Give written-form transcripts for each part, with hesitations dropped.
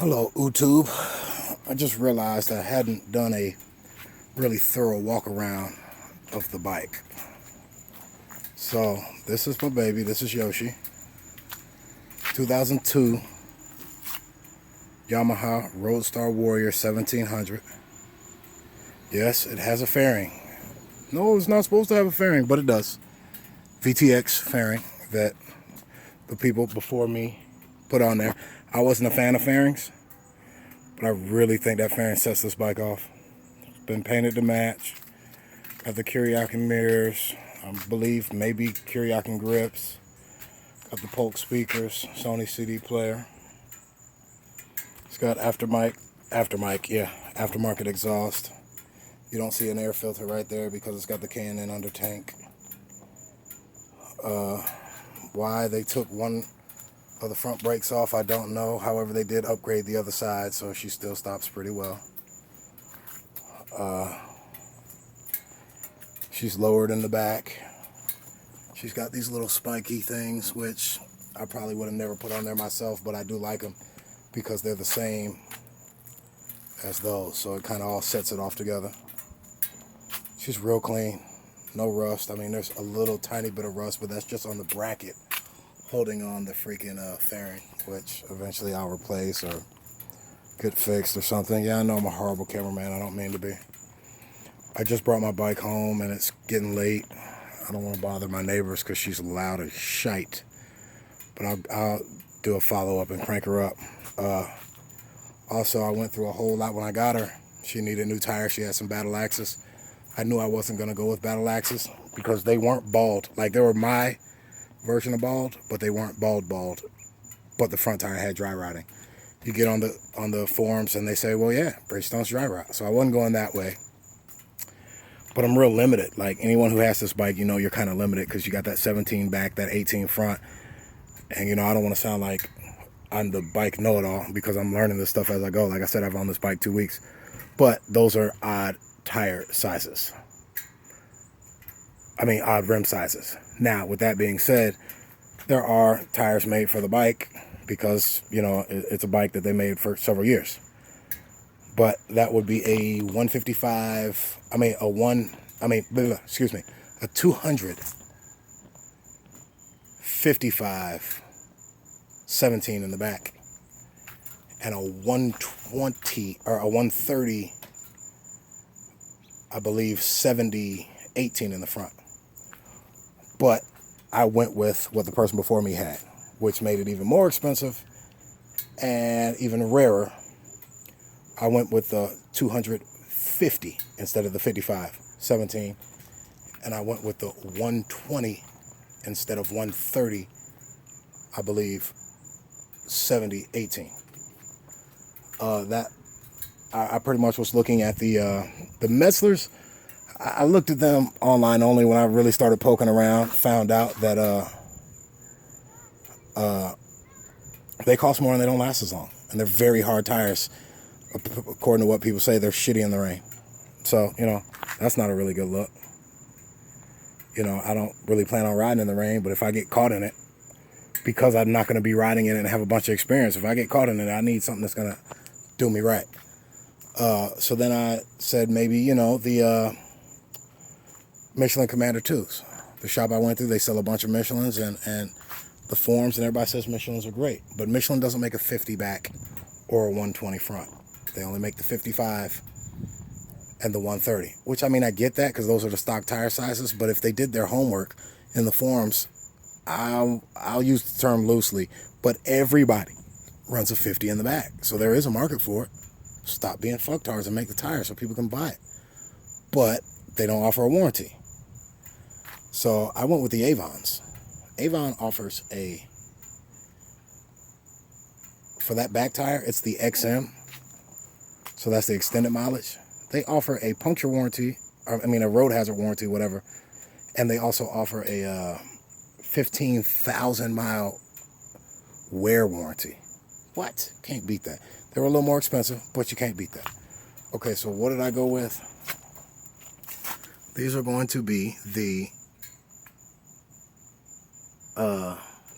Hello, YouTube. I just realized I hadn't done a really thorough walk around of the bike. So, this is my baby. This is Yoshi. 2002 Yamaha Roadstar Warrior 1700. Yes, it has a fairing. No, it's not supposed to have a fairing, but it does. VTX fairing that the people before me put on there. I wasn't a fan of fairings, but I really think that fairing sets this bike off. It's been painted to match. Got the Kiriakin mirrors. I believe maybe Kiriakin grips. Got the Polk speakers, Sony CD player. It's got aftermarket exhaust. You don't see an air filter right there because it's got the K&N under tank. Why they took one of the front brakes off, I don't know. However, they did upgrade the other side, so she still stops pretty well. She's lowered in the back. She's got these little spiky things, which I probably would have never put on there myself, but I do like them because they're the same as those, so it kind of all sets it off together. She's real clean, no rust. I mean, there's a little tiny bit of rust, but that's just on the bracket holding on the freaking fairing, which eventually I'll replace or get fixed or something. Yeah, I know I'm a horrible cameraman. I don't mean to be. I just brought my bike home and it's getting late. I don't want to bother my neighbors because she's loud as shite. But I'll do a follow-up and crank her up. Also, I went through a whole lot when I got her. She needed new tires. She had some battle axes. I knew I wasn't going to go with battle axes because they weren't bald. Like, they were my version of bald, but they weren't bald. But the front tire had dry rotting. You get on the forums and they say, well, yeah, Bridgestone's dry rot. So I wasn't going that way. But I'm real limited. Like, anyone who has this bike, you know you're kind of limited because you got that 17 back, that 18 front. And, you know, I don't want to sound like I'm the bike know-it-all because I'm learning this stuff as I go. Like I said, I've owned this bike 2 weeks. But those are odd tire sizes. I mean, odd rim sizes. Now, with that being said, there are tires made for the bike because, you know, it's a bike that they made for several years. But that would be a 155, a 255 17 in the back, and a 120 or a 130, I believe 70 18 in the front. But I went with what the person before me had, which made it even more expensive and even rarer. I went with the 250 instead of the 55 17, and I went with the 120 instead of 130, I believe 70 18. I pretty much was looking at the Metzlers. I looked at them online only when I really started poking around. Found out that they cost more and they don't last as long, and they're very hard tires. According to what people say, they're shitty in the rain. So, you know, that's not a really good look. You know, I don't really plan on riding in the rain, but if I get caught in it, because I'm not going to be riding in it and have a bunch of experience, if I get caught in it, I need something that's going to do me right. So then I said maybe, you know, the Michelin Commander 2s. The shop I went through, they sell a bunch of Michelins, and the forums, and everybody says Michelins are great. But Michelin doesn't make a 50 back or a 120 front. They only make the 55 and the 130, which, I mean, I get that because those are the stock tire sizes, but if they did their homework in the forums, I'll use the term loosely, but everybody runs a 50 in the back. So there is a market for it. Stop being fucktards and make the tire so people can buy it. But they don't offer a warranty. So I went with the Avons. Avon offers for that back tire, it's the XM. So that's the extended mileage. They offer a puncture warranty, a road hazard warranty, whatever. And they also offer a 15,000 mile wear warranty. What? Can't beat that. They were a little more expensive, but you can't beat that. Okay, so what did I go with? These are going to be the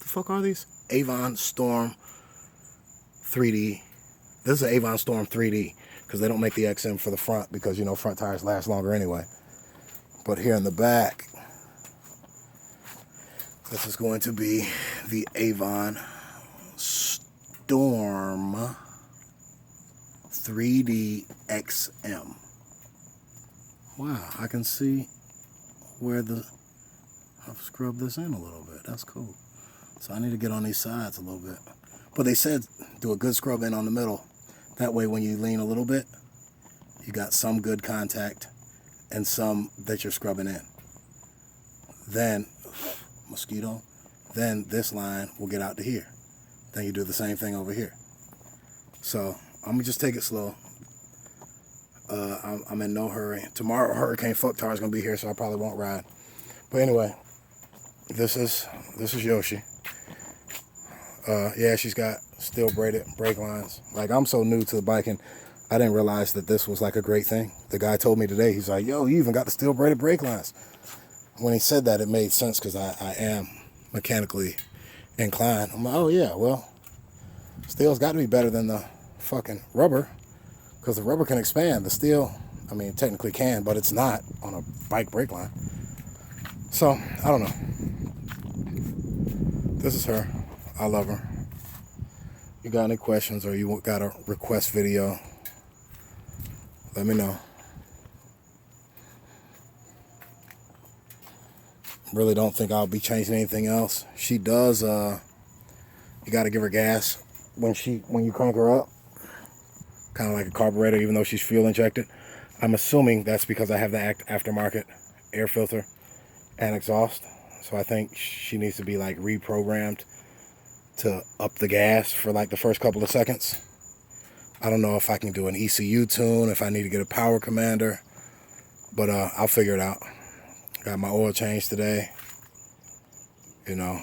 fuck are these? Avon Storm 3D This is an Avon Storm 3D because they don't make the XM for the front because, you know, front tires last longer anyway. But here in the back, this is going to be the Avon Storm 3D XM. Wow, I can see where I've scrubbed this in a little bit. That's cool. So I need to get on these sides a little bit. But they said do a good scrub in on the middle. That way when you lean a little bit, you got some good contact and some that you're scrubbing in. Then, mosquito, then this line will get out to here. Then you do the same thing over here. So I'm gonna just take it slow. I'm in no hurry. Tomorrow Hurricane Fucktar is gonna be here, so I probably won't ride. But anyway, this is Yoshi. Yeah, she's got steel braided brake lines. Like, I'm so new to the biking, I didn't realize that this was like a great thing. The guy told me today, he's like, yo, you even got the steel braided brake lines. When he said that, it made sense because I am mechanically inclined. I'm like, oh yeah, well, steel's got to be better than the fucking rubber because the rubber can expand. The steel, I mean, technically can, but it's not on a bike brake line. So, I don't know. This is her. I love her. You got any questions or you got a request video, let me know. Really don't think I'll be changing anything else. She does, you got to give her gas when you crank her up. Kind of like a carburetor, even though she's fuel injected. I'm assuming that's because I have the aftermarket air filter and exhaust. So I think she needs to be like reprogrammed to up the gas for like the first couple of seconds. I don't know if I can do an ECU tune, if I need to get a power commander, but I'll figure it out. Got my oil change today. You know,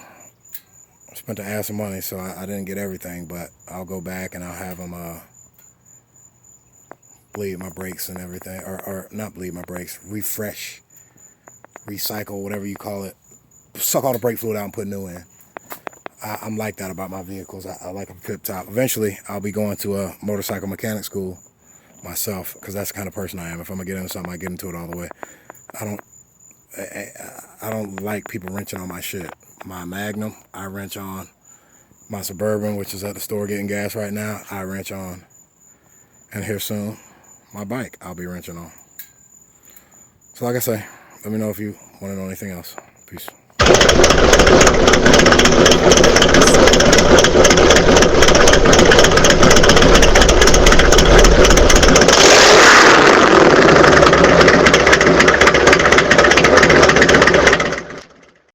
I spent the ass of money, so I didn't get everything, but I'll go back and I'll have them bleed my brakes and everything, or not bleed my brakes, refresh, recycle, whatever you call it. Suck all the brake fluid out and put new in. I'm like that about my vehicles. I like them tip top. Eventually, I'll be going to a motorcycle mechanic school myself because that's the kind of person I am. If I'm gonna get into something, I get into it all the way. I don't like people wrenching on my shit. My Magnum, I wrench on. My Suburban, which is at the store getting gas right now, I wrench on. And here soon, my bike, I'll be wrenching on. So like I say, let me know if you want to know anything else. Peace.